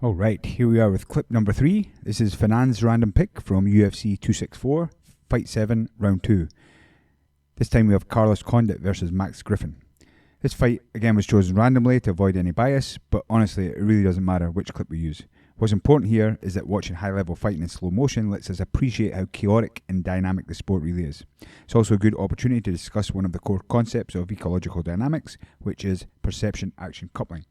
Alright, here we are with clip number 3. This is Fanan's random pick from UFC 264, Fight 7, Round 2. This time we have Carlos Condit versus Max Griffin. This fight again was chosen randomly to avoid any bias, but honestly it really doesn't matter which clip we use. What's important here is that watching high level fighting in slow motion lets us appreciate how chaotic and dynamic the sport really is. It's also a good opportunity to discuss one of the core concepts of ecological dynamics, which is perception-action coupling.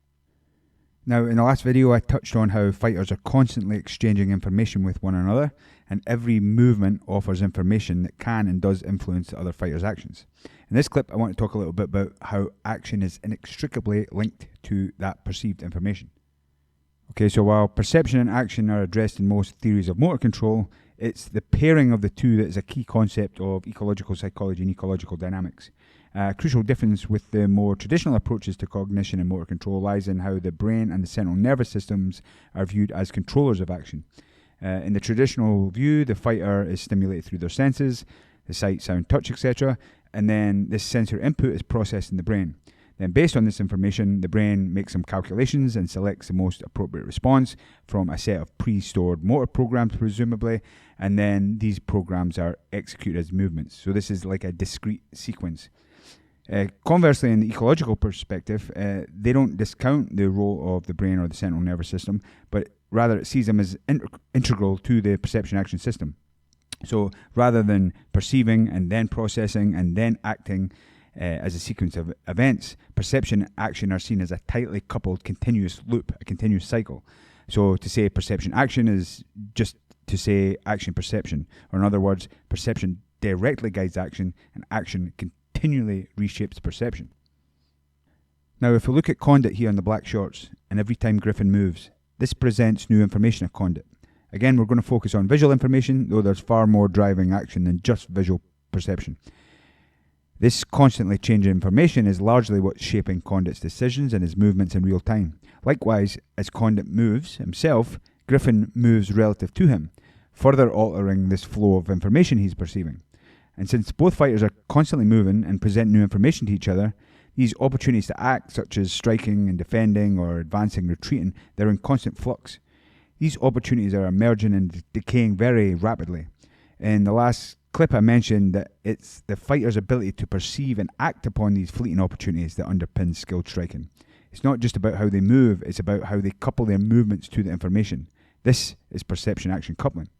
Now, in the last video I touched on how fighters are constantly exchanging information with one another, and every movement offers information that can and does influence the other fighter's actions. In this clip I want to talk a little bit about how action is inextricably linked to that perceived information. Okay, so while perception and action are addressed in most theories of motor control, it's the pairing of the two that is a key concept of ecological psychology and ecological dynamics. A crucial difference with the more traditional approaches to cognition and motor control lies in how the brain and the central nervous systems are viewed as controllers of action. In the traditional view, the fighter is stimulated through their senses, the sight, sound, touch, etc., and then this sensory input is processed in the brain. Then based on this information, the brain makes some calculations and selects the most appropriate response from a set of pre-stored motor programs presumably, and then these programs are executed as movements. So this is like a discrete sequence. Conversely, in the ecological perspective, they don't discount the role of the brain or the central nervous system, but rather it sees them as integral to the perception-action system. So rather than perceiving and then processing and then acting as a sequence of events, perception and action are seen as a tightly coupled continuous loop, a continuous cycle. So to say perception action is just to say action perception, or in other words, perception directly guides action and action continually reshapes perception. Now if we look at Condit here in the black shorts, and every time Griffin moves, this presents new information of Condit. Again, we're going to focus on visual information, though there's far more driving action than just visual perception. This constantly changing information is largely what's shaping Condit's decisions and his movements in real time. Likewise, as Condit moves himself, Griffin moves relative to him, further altering this flow of information he's perceiving. And since both fighters are constantly moving and present new information to each other, these opportunities to act, such as striking and defending or advancing, retreating, they're in constant flux. These opportunities are emerging and decaying very rapidly. In the last clip I mentioned that it's the fighter's ability to perceive and act upon these fleeting opportunities that underpins skilled striking. It's not just about how they move, it's about how they couple their movements to the information. This is perception-action coupling.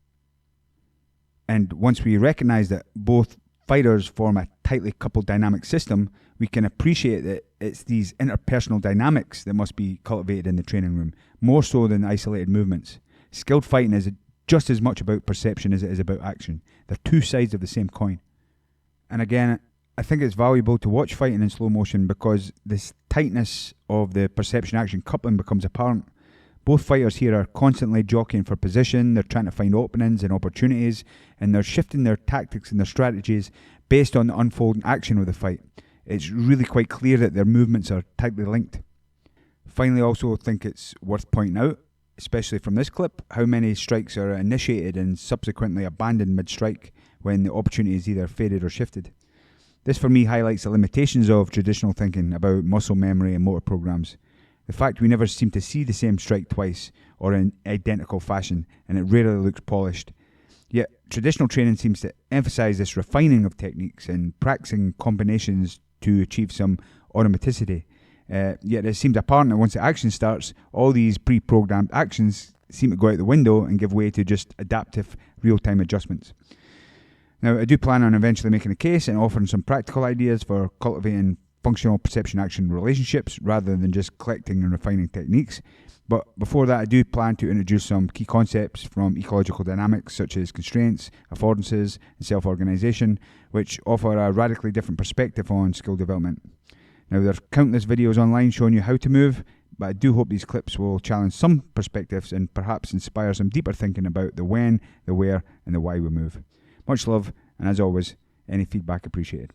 And once we recognize that both fighters form a tightly coupled dynamic system, we can appreciate that it's these interpersonal dynamics that must be cultivated in the training room, more so than isolated movements. Skilled fighting is just as much about perception as it is about action. They're two sides of the same coin. And again, I think it's valuable to watch fighting in slow motion because this tightness of the perception-action coupling becomes apparent. Both fighters here are constantly jockeying for position, they're trying to find openings and opportunities, and they're shifting their tactics and their strategies based on the unfolding action of the fight. It's really quite clear that their movements are tightly linked. Finally, I also think it's worth pointing out, especially from this clip, how many strikes are initiated and subsequently abandoned mid-strike when the opportunity is either faded or shifted. This for me highlights the limitations of traditional thinking about muscle memory and motor programs. The fact we never seem to see the same strike twice or in identical fashion, and it rarely looks polished. Yet traditional training seems to emphasize this refining of techniques and practicing combinations to achieve some automaticity. Yet it seems apparent that once the action starts, all these pre-programmed actions seem to go out the window and give way to just adaptive real-time adjustments. Now, I do plan on eventually making a case and offering some practical ideas for cultivating functional perception-action relationships rather than just collecting and refining techniques. But before that, I do plan to introduce some key concepts from ecological dynamics such as constraints, affordances, and self-organization, which offer a radically different perspective on skill development. Now, there are countless videos online showing you how to move, but I do hope these clips will challenge some perspectives and perhaps inspire some deeper thinking about the when, the where, and the why we move. Much love, and as always, any feedback appreciated.